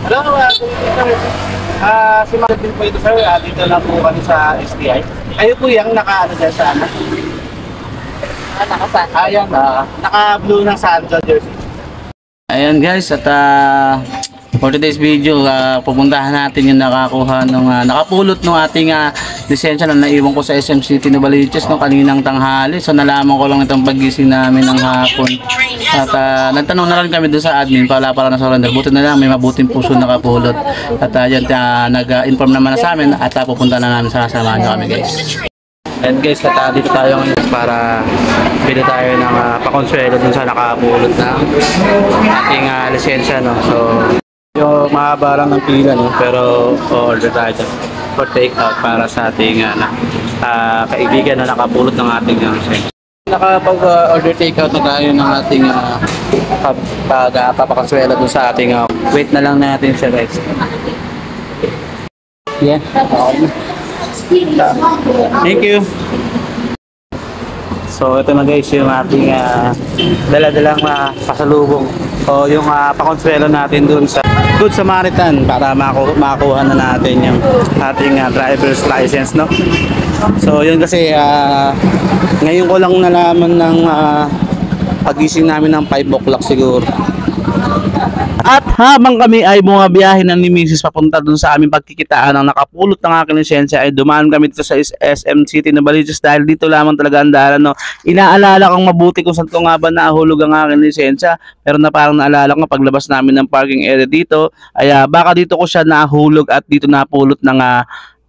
Hello, si Martin po ito sir, dito lang po kami sa STI. Kayo po yung naka-ano dyan sa ano? Nakasan. Ayan, naka-blue ng Sandra jersey. Ayan guys, at for today's video, pupuntahan natin yung nakakuha ng nakapulot ng ating lisensya na naiwan ko sa SM City Novaliches no kaninang tanghali. So nalaman ko lang itong paggising namin ng hapon. At nagtanong na rin kami doon sa admin para na surrender. Buti na lang may mabuting puso nakapulot. At yan nag-inform naman na sa amin at pupunta na namin, sasamahan nyo kami guys. And guys, dito tayo ngayon para bili tayo ng pakonsuelo dun sa nakapulot ng ating lisensya no. So yung mahaba lang ng pila no, pero order tayo for take out para sa ating kaibigan na nakapulot ng ating lisensya. Nakapag-order take out na tayo ng ating papakonsuelo dun sa ating wait na lang natin siya guys. Yeah. Thank you. So ito na guys yung ating dala-dalang pasalubong o yung pakonsuelo natin dun sa Good Samaritan para makuha na natin yung ating driver's license no. So yun kasi ngayon ko lang nalaman ng pagising namin ng 5 o'clock siguro. At habang kami ay bumabiyahe na ni Mrs. papunta dun sa aming pagkikitaan ng nakapulot ng aking lisensya, ay dumaan kami dito sa SM City Novaliches dahil dito lamang talaga ang dalan no. Inaalala kong mabuti kung saan ko nga ba nahulog ang aking lisensya, pero na parang naalala ko paglabas namin ng parking area dito ay baka dito ko siya nahulog at dito napulot ng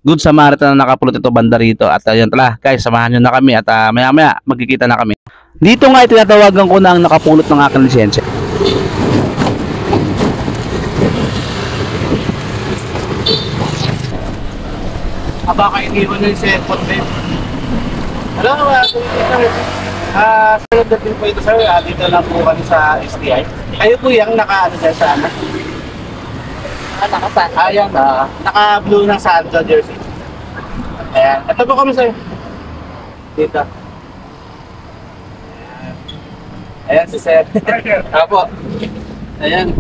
Good Samaritan na nakapulot ito banda rito. At ayun tala guys, samahan nyo na kami at maya maya magkikita na kami. Dito nga itinatawagan ko na ang nakapulot ng aking lisensya. Baka iniwan na yung cellphone din. Hello, sir, dating po ito sir, dito lang po kami sa STI. Kayo po yung naka-ano dyan sa ano? Nakasan. Ayan, naka-blue ng Sandra jersey. Ayan, ito po kami sir. Dito. Ayan si sir. Apo. Ayan.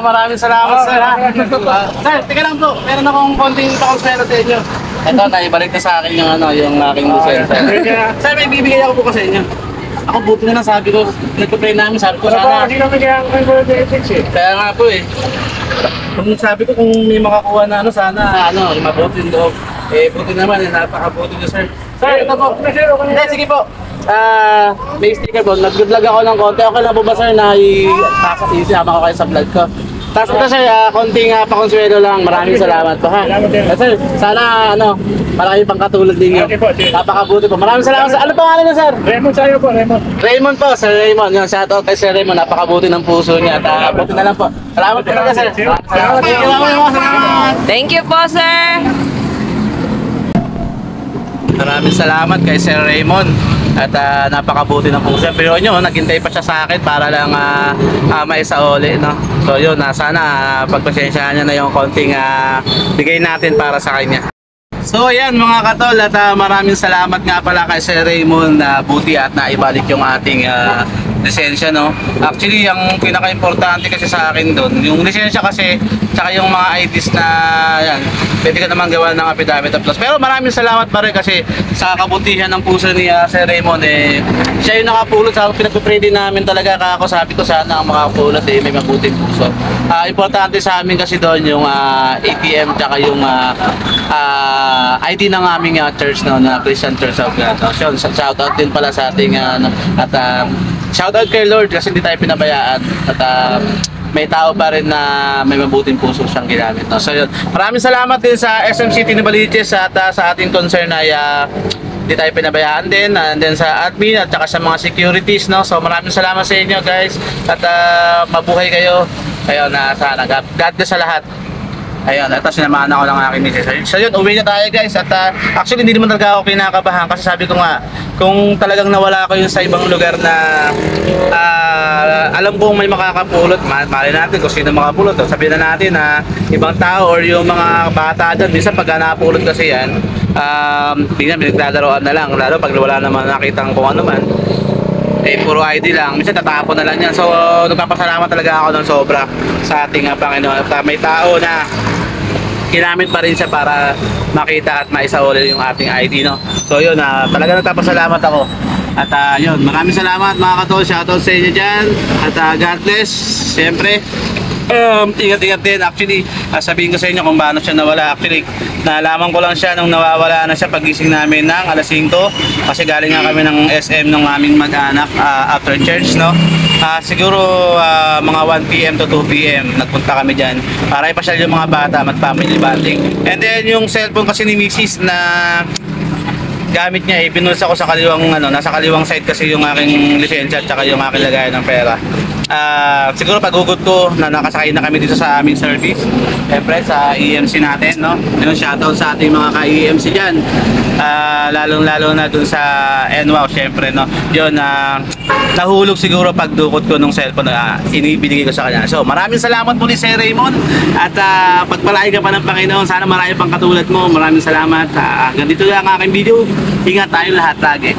Maraming salamat sir ha. Sir, tika lang po. Meron akong konting pakonsuelo sa inyo. Ito, naibalik na sa akin yung yung aking lisensya. Sir, may bibigay ako po sa inyo. Ako buti na lang sabi ko, nagpa-play namin, sabi ko sana. Kaya nga po eh. Kung sabi ko kung may makakuha na sana mabuti loob. Buti naman napakabuti nyo sir. Sir, ito po. Hindi, sige po. May sticker po. Nag-vlog ako ng konti. Okay lang po ba sir na isama ko kayo sa vlog ko? Tapos ito sir, konting pakonsuelo lang. Maraming salamat po ha. Sir, sana marami pang katulad ninyo. Napakabuti po. Maraming salamat sir. Ano pangalan niyo sir? Raymond sa'yo po, Raymond. Raymond po, Sir Raymond. Yung shoutout kay Sir Raymond. Napakabuti ng puso niya. At buti na lang po. Salamat po talaga sir. Thank you po, sir. Maraming salamat kay Sir Raymond. At napakabuti ng puso. Pero nyo, naghintay pa siya sa akin para lang maisauli, no? So yun, sana pagpasensyahan niya na yung konting bigay natin para sa kanya. So ayan mga katol, at maraming salamat nga pala kay Sir Raymond na buti at naibalik yung ating lisensya no. Actually ang pinaka-importante kasi sa akin doon, yung lisensya kasi tsaka yung mga IDs na yan, pwede ka naman gawa ng affidavit of loss. Pero maraming salamat pa rin kasi sa kabutihan ng puso ni Sir Raymond siya yung nakapulot. Sa pinagpipray din namin talaga kako, sabi ko sana ang makapulot may mabuting puso. Importante sa amin kasi doon yung ATM tsaka yung ID ng aming church no, na Christian Church of God. So shoutout din pala sa ating shoutout kay Lord kasi hindi tayo pinabayaan at may tao pa rin na may mabuting puso siyang ginamit no. So yun, maraming salamat din sa SM City Novaliches at sa ating concern ay hindi tayo pinabayaan din and then sa admin at saka sa mga securities no. So maraming salamat sa inyo guys at mabuhay kayo. Ayun, sana God bless sa lahat. Ayun, ito sinamahan ako ng aking misis. So yun, uwi na tayo guys. At actually hindi naman talaga ako kinakabahan kasi sabi ko nga, kung talagang nawala ako yun sa ibang lugar na alam kong may makakapulot, mali natin kung sino makapulot. Sabihin na natin na ibang tao or yung mga bata dyan, minsan pag napulot kasi yan, hindi na, nagdadaroan na lang. Lalo pag wala naman nakitang kung ano man. eh puro ID lang. Minsan tatapon na lang yan. So nagpapasalamat talaga ako ng sobra sa ating Panginoon. At may tao na ginamit pa rin siya para makita at maisauli yung ating ID, no? So yun, talaga nagpapasalamat ako. At yun, maraming salamat mga katol. Shoutout sa inyo dyan. At God bless. Siyempre, ingat-ingat din. Actually, sabihin ko sa inyo kung paano siya nawala. Actually, nalaman ko lang siya nung nawawala na siya pagising namin ng alas 5. Kasi galing nga kami ng SM ng aming mag-anak after church, no? Siguro mga 1 PM to 2 PM nagpunta kami dyan para ipasyal yung mga bata at family bonding. And then yung cellphone kasi ni Mrs. na gamit niya, pinulsa ko sa kaliwang nasa kaliwang side kasi yung aking lisensya at saka yung aking lagayan ng pera. Siguro paghugot ko na nakasakay na kami dito sa aming service, siyempre sa EMC natin, no? Yung shoutout sa ating mga ka-EMC dyan, lalong-lalo na dun sa NWOW, siyempre, no? Yun, nahulog siguro pagdukot ko nung cellphone na inibigay ko sa kanya. So maraming salamat muli Sir Raymond, at pagpalain ka pa ng Panginoon. Sana marami pang katulad mo. Maraming salamat. Ganito lang ang aking video. Ingat tayo lahat lagi.